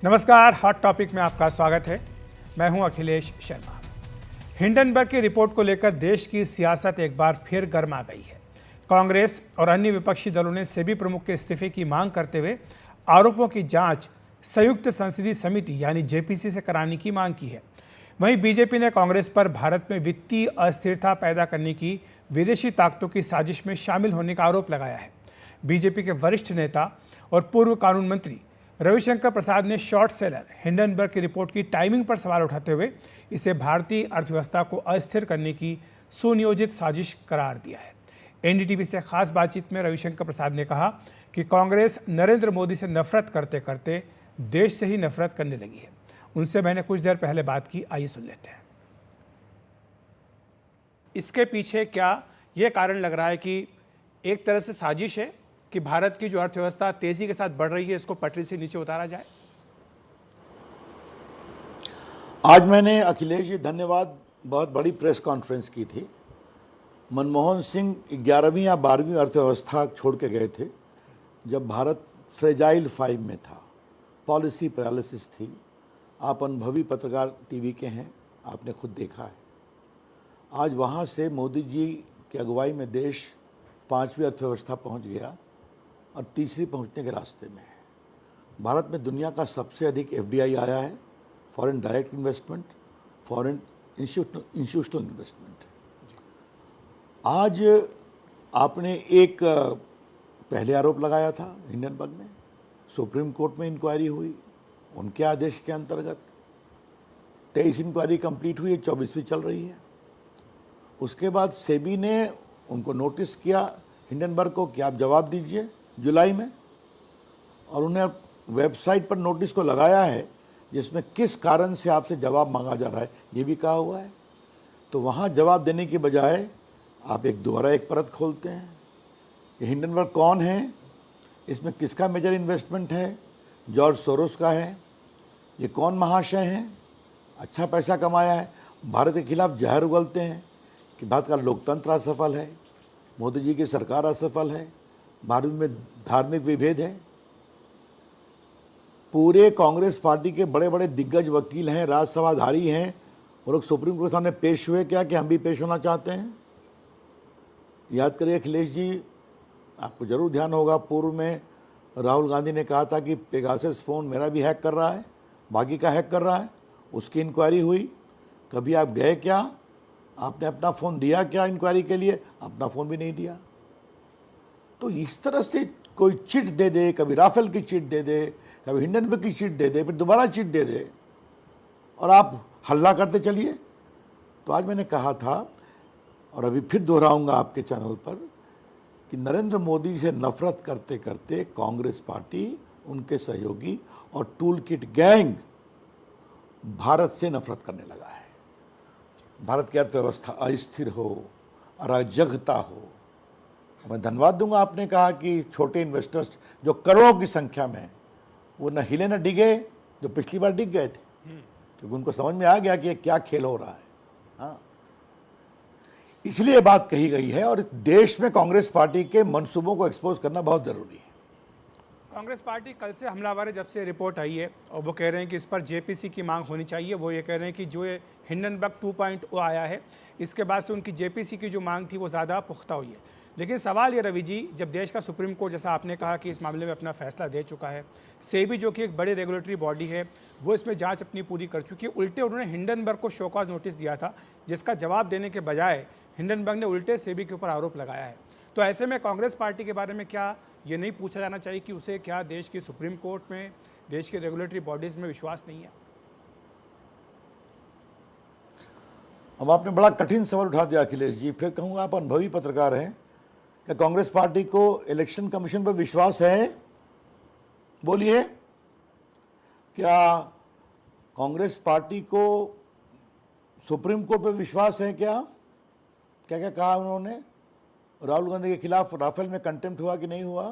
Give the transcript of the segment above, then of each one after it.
नमस्कार, hot topic में आपका स्वागत है। मैं हूं अखिलेश शर्मा। हिंडनबर्ग की रिपोर्ट को लेकर देश की सियासत एक बार फिर गर्मा गई है। कांग्रेस और अन्य विपक्षी दलों ने सेबी प्रमुख के इस्तीफे की मांग करते हुए आरोपों की जांच संयुक्त संसदीय समिति यानी जेपीसी से कराने की मांग की है। वहीं बीजेपी ने कांग्रेस पर भारत में वित्तीय अस्थिरता पैदा करने की विदेशी ताकतों की साजिश में शामिल होने का आरोप लगाया है। बीजेपी के वरिष्ठ नेता और पूर्व कानून मंत्री रविशंकर प्रसाद ने शॉर्ट सेलर हिंडनबर्ग की रिपोर्ट की टाइमिंग पर सवाल उठाते हुए इसे भारतीय अर्थव्यवस्था को अस्थिर करने की सुनियोजित साजिश करार दिया है। एनडीटीवी से खास बातचीत में रविशंकर प्रसाद ने कहा कि कांग्रेस नरेंद्र मोदी से नफरत करते करते देश से ही नफरत करने लगी है। उनसे मैंने कुछ देर पहले बात की, आइए सुन लेते हैं। इसके पीछे क्या यह कारण लग रहा है कि एक तरह से साजिश है कि भारत की जो अर्थव्यवस्था तेजी के साथ बढ़ रही है इसको पटरी से नीचे उतारा जाए? आज मैंने अखिलेश जी धन्यवाद बहुत बड़ी प्रेस कॉन्फ्रेंस की थी। मनमोहन सिंह 11वीं या 12वीं अर्थव्यवस्था छोड़ के गए थे जब भारत फ्रेजाइल 5 में था, पॉलिसी पैरालिसिस थी। आप अनुभवी पत्रकार टीवी के हैं, आपने खुद देखा है। आज वहाँ से मोदी जी की अगुवाई में देश 5वीं अर्थव्यवस्था पहुँच गया और तीसरी पहुंचने के रास्ते में है। भारत में दुनिया का सबसे अधिक एफडीआई आया है, foreign direct investment, foreign institutional investment. आज आपने एक पहले आरोप लगाया था हिंडनबर्ग में, सुप्रीम कोर्ट में इंक्वायरी हुई, उनके आदेश के अंतर्गत 23 इंक्वायरी कंप्लीट हुई है, 24वीं चल रही है। उसके बाद सेबी ने उनको नोटिस किया हिंडनबर्ग को कि आप जवाब दीजिए जुलाई में, और उन्हें वेबसाइट पर नोटिस को लगाया है जिसमें किस कारण से आपसे जवाब मांगा जा रहा है ये भी कहा हुआ है। तो वहाँ जवाब देने की बजाय आप दोबारा एक परत खोलते हैं। ये हिंडनबर्ग कौन है, इसमें किसका मेजर इन्वेस्टमेंट है? जॉर्ज सोरोस का है। ये कौन महाशय हैं? अच्छा पैसा कमाया है, भारत के खिलाफ जहर उगलते हैं कि भारत का लोकतंत्र असफल है, मोदी जी की सरकार असफल है, भारत में धार्मिक विभेद है। पूरे कांग्रेस पार्टी के बड़े बड़े दिग्गज वकील हैं, राज्यसभाधारी हैं, वो लोग सुप्रीम कोर्ट के सामने पेश हुए क्या कि हम भी पेश होना चाहते हैं? याद करिए अखिलेश जी, आपको जरूर ध्यान होगा, पूर्व में राहुल गांधी ने कहा था कि पेगासस फ़ोन मेरा भी हैक कर रहा है, बाकी का हैक कर रहा है, उसकी इंक्वायरी हुई। कभी आप गए क्या? आपने अपना फ़ोन दिया क्या इंक्वायरी के लिए? अपना फ़ोन भी नहीं दिया। तो इस तरह से कोई चिट दे दे, कभी राफेल की चिट दे दे, कभी हिंडनबर्ग की चिट दे दे, फिर दोबारा चिट दे दे और आप हल्ला करते चलिए। तो आज मैंने कहा था और अभी फिर दोहराऊंगा आपके चैनल पर कि नरेंद्र मोदी से नफरत करते करते कांग्रेस पार्टी, उनके सहयोगी और टूल किट गैंग भारत से नफरत करने लगा है। भारत की अर्थव्यवस्था अस्थिर हो, अराजकता हो। मैं धन्यवाद दूंगा, आपने कहा कि छोटे इन्वेस्टर्स जो करोड़ों की संख्या में हैं वो न हिले न डिगे, जो पिछली बार डिग गए थे, क्योंकि उनको समझ में आ गया कि ये क्या खेल हो रहा है। हाँ, इसलिए बात कही गई है और देश में कांग्रेस पार्टी के मंसूबों को एक्सपोज करना बहुत ज़रूरी है। कांग्रेस पार्टी कल से हमलावर है जब से रिपोर्ट आई है, और वो कह रहे हैं कि इस पर जेपीसी की मांग होनी चाहिए। वो ये कह रहे हैं कि जो ये हिंडनबर्ग 2.0 आया है इसके बाद से उनकी जेपीसी की जो मांग थी वो ज़्यादा पुख्ता हुई है। लेकिन सवाल ये रवि जी, जब देश का सुप्रीम कोर्ट, जैसा आपने कहा कि इस मामले में अपना फैसला दे चुका है, सेबी जो कि एक बड़ी रेगुलेटरी बॉडी है वो इसमें जांच अपनी पूरी कर चुकी है, उल्टे उन्होंने हिंडनबर्ग को शोकॉज नोटिस दिया था जिसका जवाब देने के बजाय हिंडनबर्ग ने उल्टे सेबी के ऊपर आरोप लगाया है। तो ऐसे में कांग्रेस पार्टी के बारे में क्या ये नहीं पूछा जाना चाहिए कि उसे क्या देश की सुप्रीम कोर्ट में, देश की रेगुलेटरी बॉडीज़ में विश्वास नहीं है? अब आपने बड़ा कठिन सवाल उठा दिया अखिलेश जी। फिर कहूँगा आप अनुभवी पत्रकार हैं, क्या कांग्रेस पार्टी को इलेक्शन कमीशन पर विश्वास है? बोलिए, क्या कांग्रेस पार्टी को सुप्रीम कोर्ट पर विश्वास है? क्या क्या क्या कहा उन्होंने? राहुल गांधी के खिलाफ राफेल में कंटेम्प्ट हुआ कि नहीं हुआ?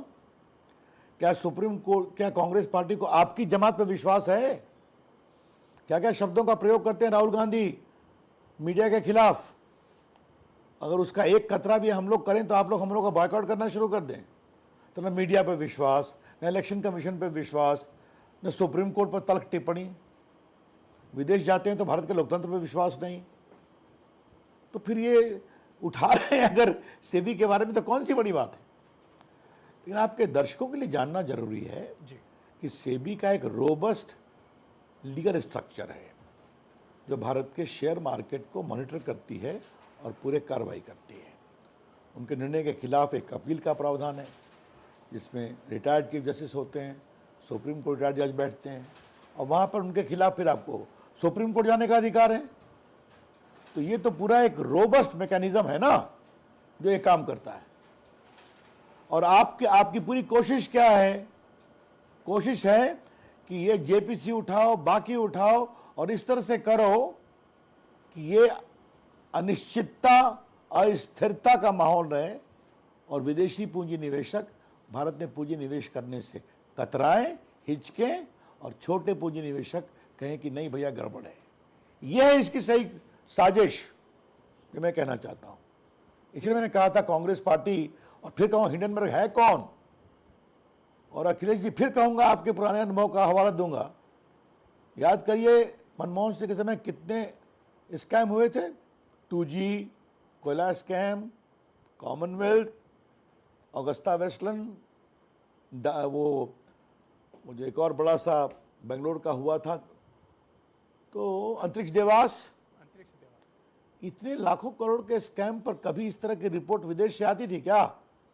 क्या सुप्रीम कोर्ट, क्या कांग्रेस पार्टी को आपकी जमात पर विश्वास है? क्या क्या शब्दों का प्रयोग करते हैं राहुल गांधी मीडिया के खिलाफ? अगर उसका एक कतरा भी हम लोग करें तो आप लोग हम लोग का बॉयकॉट करना शुरू कर दें। तो ना मीडिया पर विश्वास, ना इलेक्शन कमीशन पर विश्वास, न सुप्रीम कोर्ट पर तल्ख टिप्पणी, विदेश जाते हैं तो भारत के लोकतंत्र पर विश्वास नहीं, तो फिर ये उठा रहे हैं अगर सेबी के बारे में, तो कौन सी बड़ी बात है। लेकिन आपके दर्शकों के लिए जानना जरूरी है कि सेबी का एक रोबस्ट लीगल स्ट्रक्चर है जो भारत के शेयर मार्केट को मॉनिटर करती है और पूरे कार्रवाई करती है। उनके निर्णय के खिलाफ एक अपील का प्रावधान है जिसमें रिटायर्ड चीफ जस्टिस होते हैं, सुप्रीम कोर्ट रिटायर्ड जज बैठते हैं और वहाँ पर उनके खिलाफ फिर आपको सुप्रीम कोर्ट जाने का अधिकार है। तो ये तो पूरा एक रोबस्ट मैकेनिज्म है ना जो ये काम करता है। और आपकी पूरी कोशिश क्या है? कोशिश है कि ये जेपीसी उठाओ, बाकी उठाओ और इस तरह से करो कि ये अनिश्चितता, अस्थिरता का माहौल रहे और विदेशी पूंजी निवेशक भारत में पूंजी निवेश करने से कतराएं, हिचकें और छोटे पूंजी निवेशक कहें कि नहीं भैया गड़बड़ है। यह है इसकी सही साजिश जो मैं कहना चाहता हूं। इसलिए मैंने कहा था कांग्रेस पार्टी, और फिर कहूँ हिंडनबर्ग है कौन, और अखिलेश जी फिर कहूंगा आपके पुराने अनुभव का हवाला दूंगा। याद करिए मनमोहन सिंह के समय कितने स्कैम हुए थे, 2G, कोयला स्कैम, कॉमनवेल्थ, ऑगस्टा वेस्टलैंड, वो मुझे एक और बड़ा सा बेंगलोर का हुआ था, तो अंतरिक्ष देवास, इतने लाखों करोड़ के स्कैम पर कभी इस तरह की रिपोर्ट विदेश से आती थी क्या?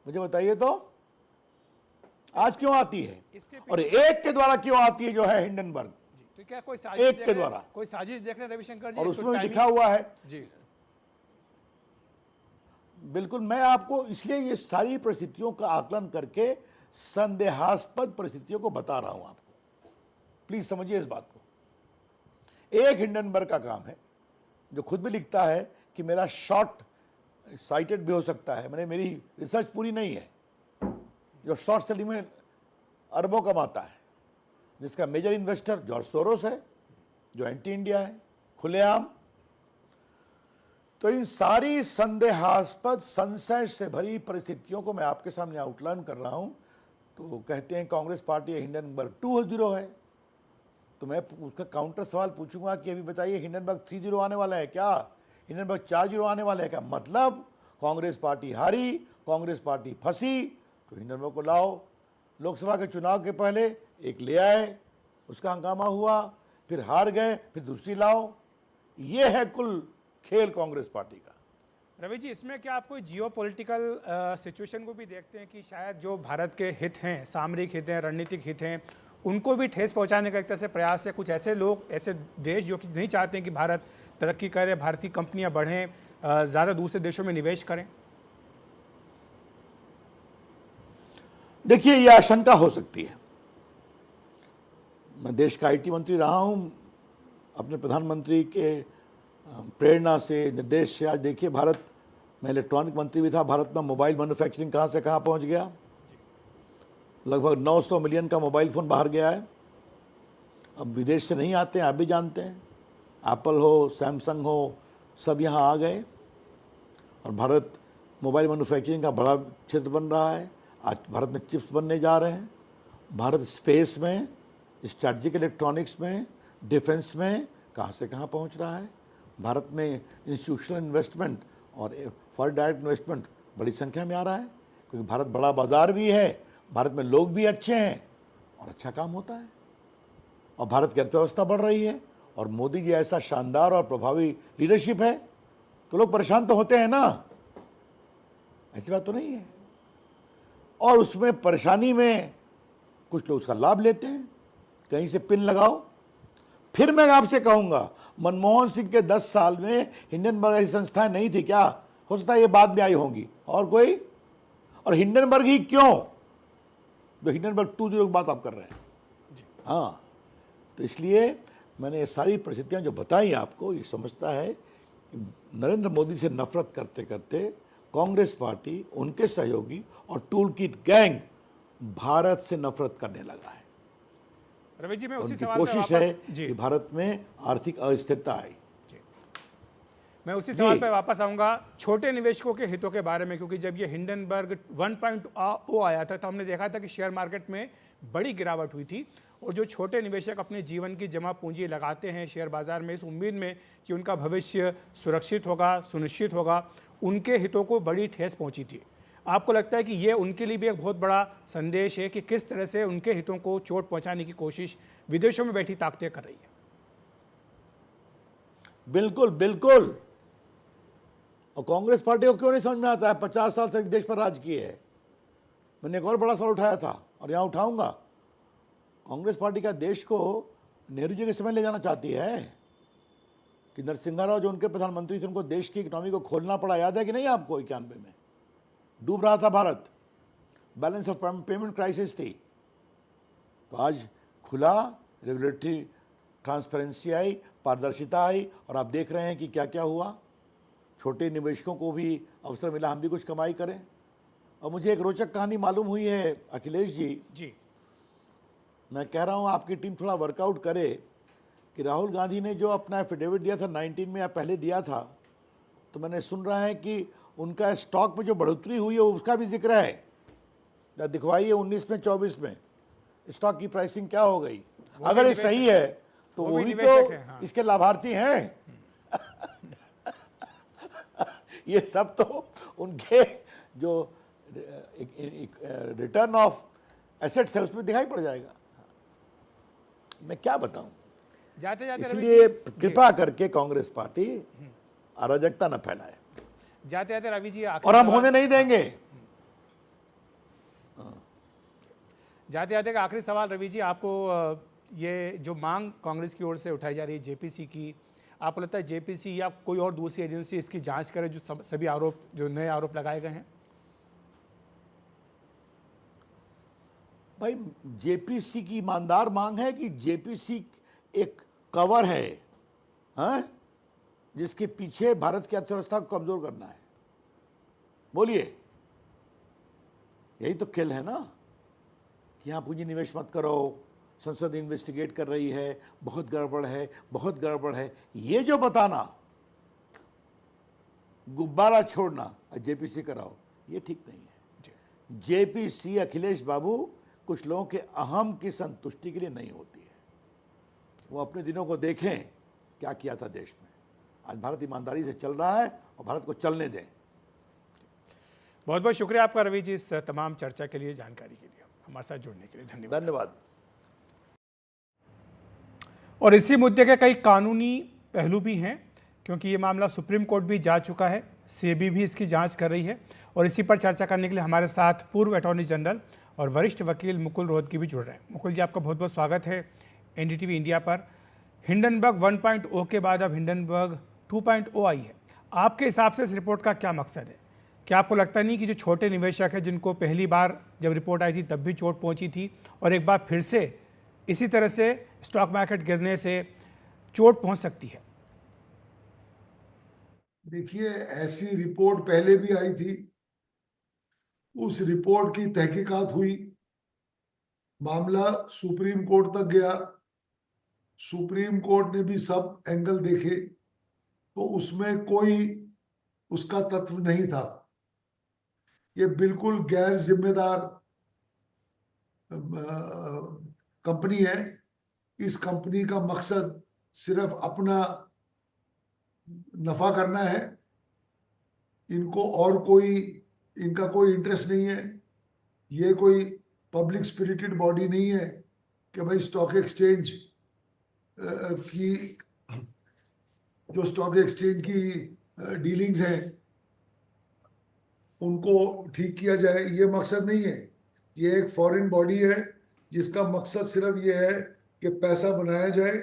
मुझे बताइए तो आज क्यों आती है, और एक के द्वारा क्यों आती है जो है हिंडनबर्ग, तो क्या कोई साजिश एक के द्वारा, कोई साजिश देख रहे रविशंकर जी? और उसमें भी लिखा हुआ है जी। बिल्कुल, मैं आपको इसलिए ये सारी परिस्थितियों का आकलन करके संदेहास्पद परिस्थितियों को बता रहा हूं आपको। प्लीज समझिए इस बात को। एक हिंडनबर्ग का काम है जो खुद भी लिखता है कि मेरा शॉर्ट साइटेड भी हो सकता है, मैंने मेरी रिसर्च पूरी नहीं है, जो शॉर्ट सेलिंग में अरबों कमाता है, जिसका मेजर इन्वेस्टर जॉर्ज सोरोस है जो एंटी इंडिया है खुलेआम। तो इन सारी संदेहास्पद, संशय से भरी परिस्थितियों को मैं आपके सामने आउटलाइन कर रहा हूं। तो कहते हैं कांग्रेस पार्टी हिंडनबर्ग 2.0 है, तो मैं उसका काउंटर सवाल पूछूंगा कि अभी बताइए हिंडनबर्ग 3.0 आने वाला है क्या, हिंडनबर्ग 4.0 आने वाला है क्या? मतलब कांग्रेस पार्टी हारी, कांग्रेस पार्टी फंसी, तो हिंडनबर्ग को लाओ। लोकसभा के चुनाव के पहले एक ले आए, उसका हंगामा हुआ, फिर हार गए, फिर दूसरी लाओ। ये है कुल खेल कांग्रेस पार्टी का। रवि जी, इसमें क्या आप कोई जियोपॉलिटिकल सिचुएशन को भी देखते हैं कि शायद जो भारत के हित हैं, सामरिक हित हैं, रणनीतिक हित हैं, उनको भी ठेस पहुंचाने का एक तरह से प्रयास है? कुछ ऐसे लोग, ऐसे देश जो कि नहीं चाहते हैं कि भारत तरक्की करे, भारतीय कंपनियां बढ़ें, ज़्यादा दूसरे देशों में निवेश करें? देखिए, यह आशंका हो सकती है। मैं देश का आईटी मंत्री रहा हूं, अपने प्रधानमंत्री के प्रेरणा से, निर्देश से आज देखिए भारत में इलेक्ट्रॉनिक मंत्री भी था, भारत में मोबाइल मैन्युफैक्चरिंग कहाँ से कहाँ पहुँच गया। लगभग 900 मिलियन का मोबाइल फ़ोन बाहर गया है। अब विदेश से नहीं आते हैं, आप भी जानते हैं, एप्पल हो, सैमसंग हो, सब यहाँ आ गए और भारत मोबाइल मैन्युफैक्चरिंग का बड़ा क्षेत्र बन रहा है। आज भारत में चिप्स बनने जा रहे हैं। भारत स्पेस में, स्ट्रैटेजिक इलेक्ट्रॉनिक्स में, डिफेंस में कहाँ से कहाँ पहुँच रहा है। भारत में इंस्टीट्यूशनल इन्वेस्टमेंट और फॉरेन डायरेक्ट इन्वेस्टमेंट बड़ी संख्या में आ रहा है, क्योंकि भारत बड़ा बाजार भी है, भारत में लोग भी अच्छे हैं और अच्छा काम होता है, और भारत की अर्थव्यवस्था बढ़ रही है, और मोदी जी ऐसा शानदार और प्रभावी लीडरशिप है तो लोग परेशान तो होते हैं ना, ऐसी बात तो नहीं है। और उसमें परेशानी में कुछ लोग उसका लाभ लेते हैं, कहीं से पिन लगाओ। फिर मैं आपसे कहूंगा, मनमोहन सिंह के 10 साल में हिंडनबर्ग ऐसी संस्थाएं नहीं थी क्या? हो सकता है ये बाद में आई होंगी, और कोई, और हिंडनबर्ग ही क्यों, जो हिंडनबर्ग 2.0 की बात आप कर रहे हैं। हाँ, तो इसलिए मैंने ये सारी परिस्थितियां जो बताई आपको, ये समझता है कि नरेंद्र मोदी से नफरत करते करते कांग्रेस पार्टी, उनके सहयोगी और टूल किट गैंग भारत से नफरत करने लगा है। रवि जी, मैं उसी उनकी सवाल कोशिश है जी कि भारत में आर्थिक अस्थिरता आई। मैं उसी सवाल जी। पर वापस आऊंगा छोटे निवेशकों के हितों के बारे में, क्योंकि जब ये हिंडनबर्ग 1.0 आया था तो हमने देखा था कि शेयर मार्केट में बड़ी गिरावट हुई थी, और जो छोटे निवेशक अपने जीवन की जमा पूंजी लगाते हैं शेयर बाजार में इस उम्मीद में कि उनका भविष्य सुरक्षित होगा, सुनिश्चित होगा, उनके हितों को बड़ी ठेस पहुंची थी। आपको लगता है कि ये उनके लिए भी एक बहुत बड़ा संदेश है कि किस तरह से उनके हितों को चोट पहुंचाने की कोशिश विदेशों में बैठी ताकतें कर रही है? बिल्कुल बिल्कुल। और कांग्रेस पार्टी को क्यों नहीं समझ में आता है? 50 साल से देश पर राज किए है। मैंने एक और बड़ा सवाल उठाया था और यहाँ उठाऊंगा। कांग्रेस पार्टी का देश को नेहरू जी के समय ले जाना चाहती है कि नरसिम्हा राव जो उनके प्रधानमंत्री थे उनको देश की इकोनॉमी को खोलना पड़ा। याद है कि नहीं आपको? 91 में डूब रहा था Bharat, balance of payment crisis थी। तो आज खुला, रेगुलेटरी ट्रांसपेरेंसी आई, पारदर्शिता आई, और आप देख रहे हैं कि क्या क्या हुआ। छोटे निवेशकों को भी अवसर मिला, हम भी कुछ कमाई करें। और मुझे एक रोचक कहानी मालूम हुई है अखिलेश जी। मैं कह रहा हूँ आपकी टीम थोड़ा वर्कआउट करे कि राहुल गांधी ने जो अपना एफिडेविट दिया था 19 में या पहले दिया था, तो मैंने सुन रहा है कि उनका स्टॉक में जो बढ़ोतरी हुई है उसका भी जिक्र है। या दिखवाइए 19 में 24 में स्टॉक की प्राइसिंग क्या हो गई। अगर ये सही है तो वो भी तो हाँ। इसके लाभार्थी हैं। ये सब तो उनके जो रिटर्न ऑफ एसेट्स है उसमें दिखाई पड़ जाएगा। मैं क्या बताऊं। जाते जाते इसलिए कृपा करके कांग्रेस पार्टी अराजकता न फैलाए, जाते जाते रवि जी और हम होने नहीं देंगे। जाते जाते का आखिरी सवाल रवि जी, आपको ये जो मांग कांग्रेस की ओर से उठाई जा रही है जेपीसी की, आपको लगता है जेपीसी या कोई और दूसरी एजेंसी इसकी जांच करे जो सभी आरोप, जो नए आरोप लगाए गए हैं? भाई जेपीसी की ईमानदार मांग है कि जेपीसी एक कवर है, हाँ? जिसके पीछे भारत की अर्थव्यवस्था को कमजोर करना है? बोलिए, यही तो खेल है ना कि यहां पूंजी निवेश मत करो, संसद इन्वेस्टिगेट कर रही है, बहुत गड़बड़ है, बहुत गड़बड़ है। ये जो बताना, गुब्बारा छोड़ना, जेपीसी कराओ, ये ठीक नहीं है। जेपीसी अखिलेश बाबू कुछ लोगों के अहम की संतुष्टि के लिए नहीं होती है। वो अपने दिनों को देखें क्या किया था देश में। आज भारत ईमानदारी से चल रहा है और भारत को चलने दें। बहुत बहुत शुक्रिया आपका रवि जी इस तमाम चर्चा के लिए, जानकारी के लिए, हमारे साथ जुड़ने के लिए धन्यवाद। धन्यवाद। और इसी मुद्दे के कई कानूनी पहलू भी हैं, क्योंकि ये मामला सुप्रीम कोर्ट भी जा चुका है, सेबी भी इसकी जांच कर रही है, और इसी पर चर्चा करने के लिए हमारे साथ पूर्व अटॉर्नी जनरल और वरिष्ठ वकील मुकुल रोहतगी भी जुड़ रहे हैं। मुकुल जी, आपका बहुत बहुत स्वागत है एनडीटीवी इंडिया पर। हिंडनबर्ग 1.0 के बाद अब हिंडनबर्ग 2.0 आई है। आपके हिसाब से इस रिपोर्ट का क्या मकसद है? क्या आपको लगता नहीं कि जो छोटे निवेशक हैं, जिनको पहली बार जब रिपोर्ट आई थी तब भी चोट पहुंची थी, और एक बार फिर से इसी तरह से स्टॉक मार्केट गिरने से चोट पहुंच सकती है? देखिए, ऐसी रिपोर्ट पहले भी आई थी, उस रिपोर्ट की तहकीकात हुई, मामला सुप्रीम कोर्ट तक गया, सुप्रीम कोर्ट ने भी सब एंगल देखे, तो उसमें कोई उसका तत्व नहीं था। ये बिल्कुल गैर जिम्मेदार कंपनी है। इस कंपनी का मकसद सिर्फ अपना नफा करना है, इनको और कोई, इनका कोई इंटरेस्ट नहीं है। ये कोई पब्लिक स्पिरिटेड बॉडी नहीं है कि भाई स्टॉक एक्सचेंज की, जो स्टॉक एक्सचेंज की डीलिंग्स हैं उनको ठीक किया जाए, ये मकसद नहीं है। ये एक फॉरेन बॉडी है जिसका मकसद सिर्फ ये है कि पैसा बनाया जाए,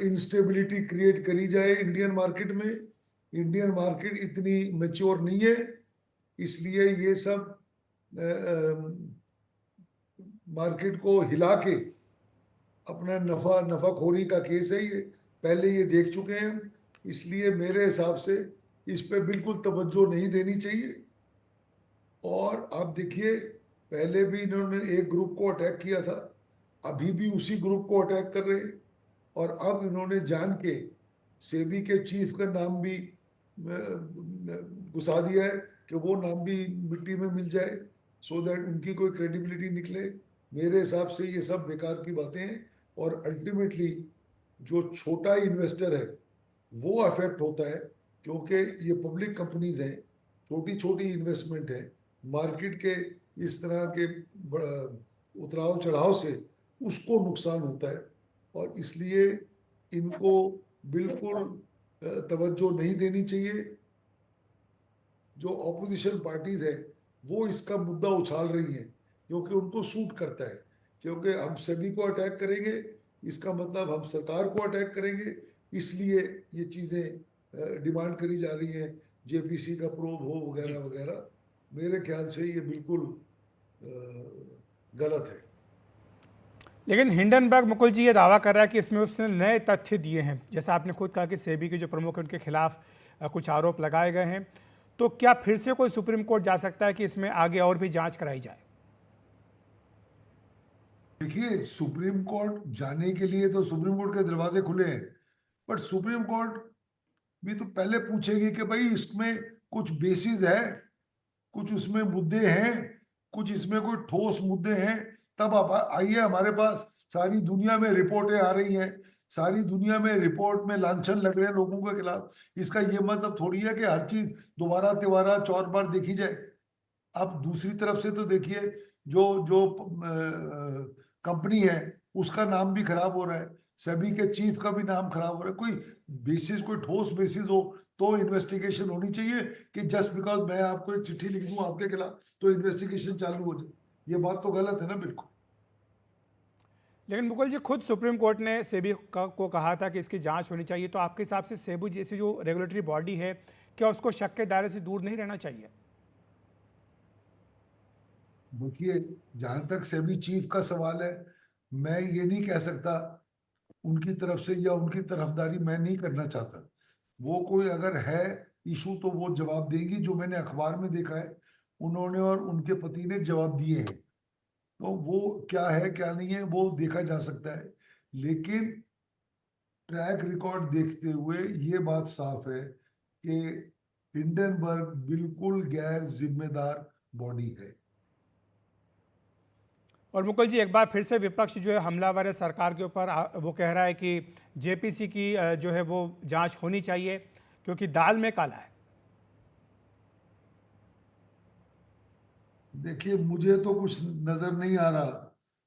इंस्टेबिलिटी क्रिएट करी जाए इंडियन मार्केट में। इंडियन मार्केट इतनी मैच्योर नहीं है, इसलिए ये सब मार्केट को हिला के अपना नफाखोरी का केस है। ये पहले ये देख चुके हैं, इसलिए मेरे हिसाब से इस पे बिल्कुल तवज्जो नहीं देनी चाहिए। और आप देखिए, पहले भी इन्होंने एक ग्रुप को अटैक किया था, अभी भी उसी ग्रुप को अटैक कर रहे हैं, और अब इन्होंने जान के सेबी के चीफ का नाम भी घुसा दिया है कि वो नाम भी मिट्टी में मिल जाए, सो दैट उनकी कोई क्रेडिबिलिटी निकले। मेरे हिसाब से ये सब बेकार की बातें हैं, और अल्टीमेटली जो छोटा इन्वेस्टर है वो अफेक्ट होता है, क्योंकि ये पब्लिक कंपनीज हैं, छोटी छोटी इन्वेस्टमेंट है, मार्केट के इस तरह के उतराव चढ़ाव से उसको नुकसान होता है। और इसलिए इनको बिल्कुल तवज्जो नहीं देनी चाहिए। जो ऑपोजिशन पार्टीज है वो इसका मुद्दा उछाल रही हैं क्योंकि उनको सूट करता है, क्योंकि हम सभी को अटैक करेंगे, इसका मतलब हम सरकार को अटैक करेंगे, इसलिए ये चीज़ें डिमांड करी जा रही हैं, जेपीसी का प्रोब हो वगैरह वगैरह। मेरे ख्याल से ये बिल्कुल गलत है। लेकिन हिंडनबर्ग मुकुल जी ये दावा कर रहा है कि इसमें उसने नए तथ्य दिए हैं, जैसा आपने खुद कहा कि सेबी के जो प्रमुख हैं उनके खिलाफ कुछ आरोप लगाए गए हैं। तो क्या फिर से कोई सुप्रीम कोर्ट जा सकता है कि इसमें आगे और भी जांच कराई जाए? देखिए, सुप्रीम कोर्ट जाने के लिए तो सुप्रीम कोर्ट के दरवाजे खुले हैं, बट सुप्रीम कोर्ट भी तो पहले पूछेगी कि भाई इसमें कुछ बेसिस है, कुछ उसमें मुद्दे हैं, कुछ इसमें कोई ठोस मुद्दे हैं, तब आप आइए हमारे पास। सारी दुनिया में रिपोर्टें आ रही हैं, सारी दुनिया में रिपोर्ट में लांछन लग रहे हैं लोगों के खिलाफ। इसका ये मतलब थोड़ी है कि हर चीज दोबारा तिबारा 4 बार देखी जाए। अब दूसरी तरफ से तो देखिए, जो जो कंपनी है उसका नाम भी खराब हो रहा है, सेबी के चीफ का भी नाम खराब हो रहा है। कोई बेसिस, कोई ठोस बेसिस हो तो इन्वेस्टिगेशन होनी चाहिए, कि जस्ट बिकॉज मैं आपको एक चिट्ठी लिख दूं आपके खिलाफ तो इन्वेस्टिगेशन चालू हो जाए। ये बात तो गलत है ना, बिल्कुल। लेकिन मुकुल जी, खुद सुप्रीम कोर्ट ने सेबी को कहा था कि इसकी जांच होनी चाहिए। तो आपके हिसाब से सेबी जैसी जो रेगुलेटरी बॉडी है, क्या उसको शक के दायरे से दूर नहीं रहना चाहिए? देखिए, जहां तक सेबी चीफ का सवाल है, मैं ये नहीं कह सकता उनकी तरफ से, या उनकी तरफदारी मैं नहीं करना चाहता। वो कोई अगर है इशू तो वो जवाब देगी। जो मैंने अखबार में देखा है, उन्होंने और उनके पति ने जवाब दिए हैं, तो वो क्या है क्या नहीं है वो देखा जा सकता है। लेकिन ट्रैक रिकॉर्ड देखते हुए ये बात साफ है कि हिंडनबर्ग बिल्कुल गैर जिम्मेदार बॉडी है। और मुकुल जी, एक बार फिर से विपक्ष जो है हमलावर है सरकार के ऊपर। वो कह रहा है कि जेपीसी की जो है वो जांच होनी चाहिए क्योंकि दाल में काला है। देखिए, मुझे तो कुछ नजर नहीं आ रहा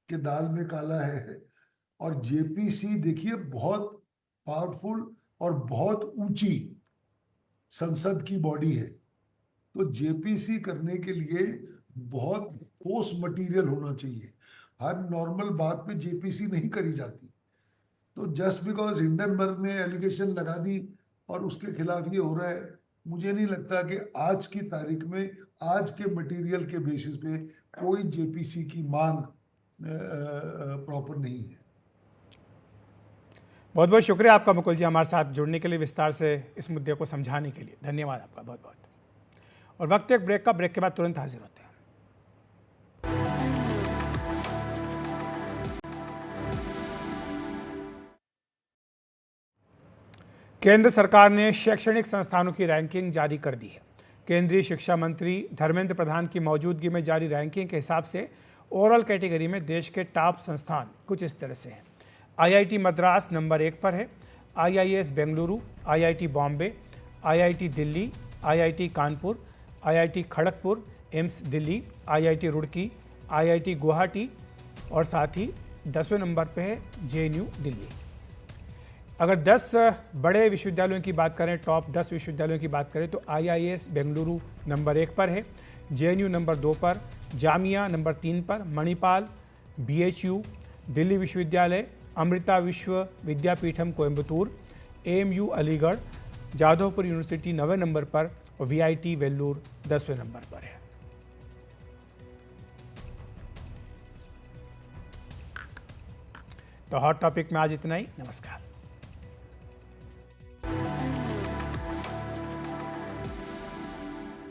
कि दाल में काला है। और जेपीसी देखिए बहुत पावरफुल और बहुत ऊंची संसद की बॉडी है, तो जेपीसी करने के लिए बहुत ठोस मटेरियल होना चाहिए। हर नॉर्मल बात पे जेपीसी नहीं करी जाती। तो जस्ट बिकॉज हिंडनबर्ग ने एलिगेशन लगा दी और उसके खिलाफ ये हो रहा है, मुझे नहीं लगता कि आज की तारीख में आज के मटेरियल के बेसिस पे कोई जेपीसी की मांग प्रॉपर नहीं है। बहुत बहुत शुक्रिया आपका मुकुल जी, हमारे साथ जुड़ने के लिए, विस्तार से इस मुद्दे को समझाने के लिए। धन्यवाद आपका बहुत बहुत। और वक्त एक ब्रेक का, ब्रेक के बाद तुरंत हाजिर होते हैं। केंद्र सरकार ने शैक्षणिक संस्थानों की रैंकिंग जारी कर दी है। केंद्रीय शिक्षा मंत्री धर्मेंद्र प्रधान की मौजूदगी में जारी रैंकिंग के हिसाब से ओवरऑल कैटेगरी में देश के टॉप संस्थान कुछ इस तरह से हैं। आईआईटी मद्रास नंबर 1 पर है, IIS Bengaluru, IIT Bombay, IIT Delhi, IIT Kanpur, IIT Kharagpur, AIIMS Delhi, IIT Roorkee, IIT Guwahati और साथ ही 10वें नंबर पे है जेएनयू दिल्ली। अगर 10 बड़े विश्वविद्यालयों की बात करें, टॉप 10 विश्वविद्यालयों की बात करें, तो आईआईएस बेंगलुरु नंबर 1 पर है, जेएनयू नंबर 2 पर, जामिया नंबर 3 पर, मणिपाल, बीएचयू, दिल्ली विश्वविद्यालय, अमृता विश्व विद्यापीठम कोयम्बतूर, एएमयू अलीगढ़, जादवपुर यूनिवर्सिटी 9वें नंबर पर और वीआईटी वेल्लूर 10वें नंबर पर है। तो हॉट टॉपिक में आज इतना ही। नमस्कार।